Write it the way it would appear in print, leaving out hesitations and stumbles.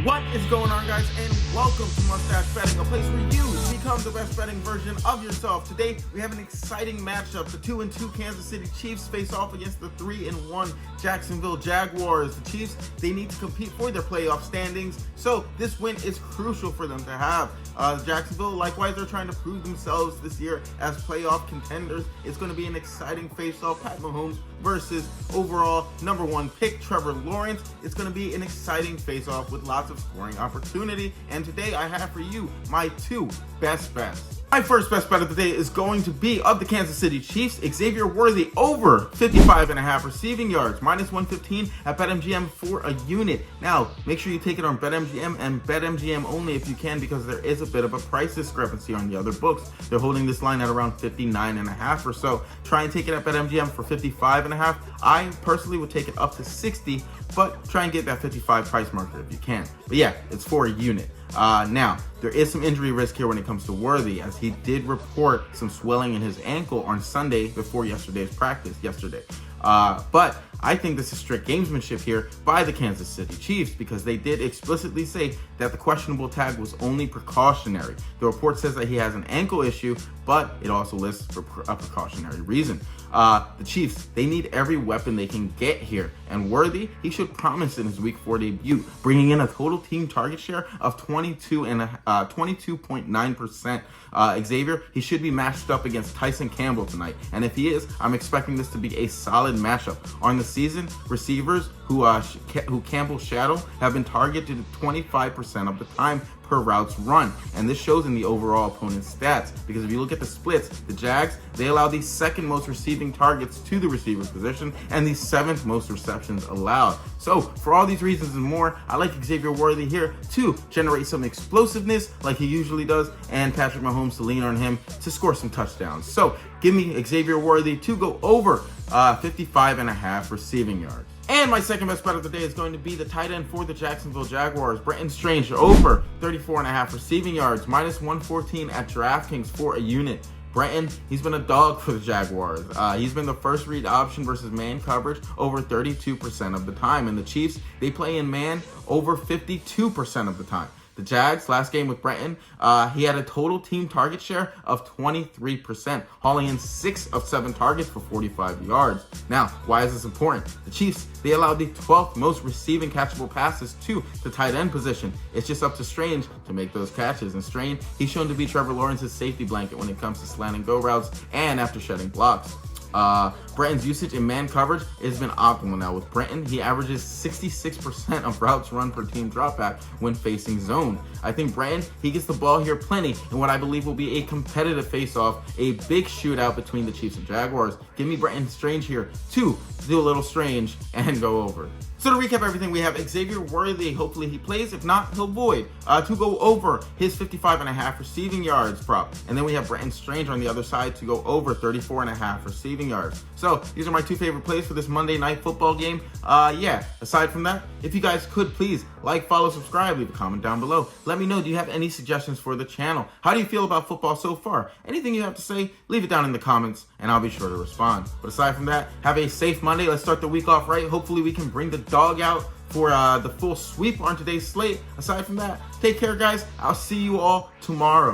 What is going on, guys, and welcome to Mustache Betting, a place where you become the best betting version of yourself. Today we have an exciting matchup. The 2-2 Kansas City Chiefs face off against the 3-1 Jacksonville Jaguars. The Chiefs, they need to compete for their playoff standings, so this win is crucial for them to have. Jacksonville, likewise, they're trying to prove themselves this year as playoff contenders. It's going to be an exciting face-off. Pat Mahomes versus overall #1 pick Trevor Lawrence. It's going to be an exciting face-off with lots of scoring opportunity. And today I have for you my two best bets. My first best bet of the day is going to be of the Kansas City Chiefs, Xavier Worthy over 55.5 receiving yards, -115 at BetMGM for a unit. Now, make sure you take it on BetMGM and BetMGM only if you can, because there is a bit of a price discrepancy on the other books. They're holding this line at around 59.5 or so. Try and take it at BetMGM for 55.5. I personally would take it up to 60, but try and get that 55 price marker if you can. But yeah, it's for a unit. Now, there is some injury risk here when it comes to Worthy, as he did report some swelling in his ankle on Sunday before yesterday's practice but I think this is strict gamesmanship here by the Kansas City Chiefs, because they did explicitly say that the questionable tag was only precautionary. The report says that he has an ankle issue, but it also lists for a precautionary reason. The Chiefs, they need every weapon they can get here, and Worthy, he should promise in his Week 4 debut, bringing in a total team target share of 22.9%. Xavier, he should be matched up against Tyson Campbell tonight, and if he is, I'm expecting this to be a solid matchup. On the season, receivers who Campbell shadow have been targeted 25% of the time per routes run, and this shows in the overall opponent's stats, because if you look at the splits, the Jags, they allow the second most receiving targets to the receiver position and the 7th most receptions allowed. So for all these reasons and more, I like Xavier Worthy here to generate some explosiveness like he usually does, and Patrick Mahomes to lean on him to score some touchdowns. So give me Xavier Worthy to go over 55.5 receiving yards. And my second best bet of the day is going to be the tight end for the Jacksonville Jaguars, Brenton Strange, over 34.5 receiving yards, -114 at DraftKings for a unit. Brenton, he's been a dog for the Jaguars. He's been the first read option versus man coverage over 32% of the time. And the Chiefs, they play in man over 52% of the time. The Jags, last game with Brenton, he had a total team target share of 23%, hauling in 6 of 7 targets for 45 yards. Now, why is this important? The Chiefs, they allowed the 12th most receiving catchable passes to the tight end position. It's just up to Strange to make those catches. And Strange, he's shown to be Trevor Lawrence's safety blanket when it comes to slant and go routes and after shedding blocks. Brenton's usage in man coverage has been optimal now. With Brenton, he averages 66% of routes run per team dropback when facing zone. I think Brenton, he gets the ball here plenty in what I believe will be a competitive face-off, a big shootout between the Chiefs and Jaguars. Give me Brenton Strange here to do a little strange and go over. So to recap everything, we have Xavier Worthy, hopefully he plays. If not, he'll void, to go over his 55.5 receiving yards prop. And then we have Brenton Strange on the other side to go over 34.5 receiving yards. So these are my two favorite plays for this Monday night football game. Aside from that, if you guys could please like, follow, subscribe, leave a comment down below. Let me know, do you have any suggestions for the channel? How do you feel about football so far? Anything you have to say, leave it down in the comments and I'll be sure to respond. But aside from that, have a safe Monday. Let's start the week off right. Hopefully we can bring the dog out for the full sweep on today's slate. Aside from that, take care, guys. I'll see you all tomorrow.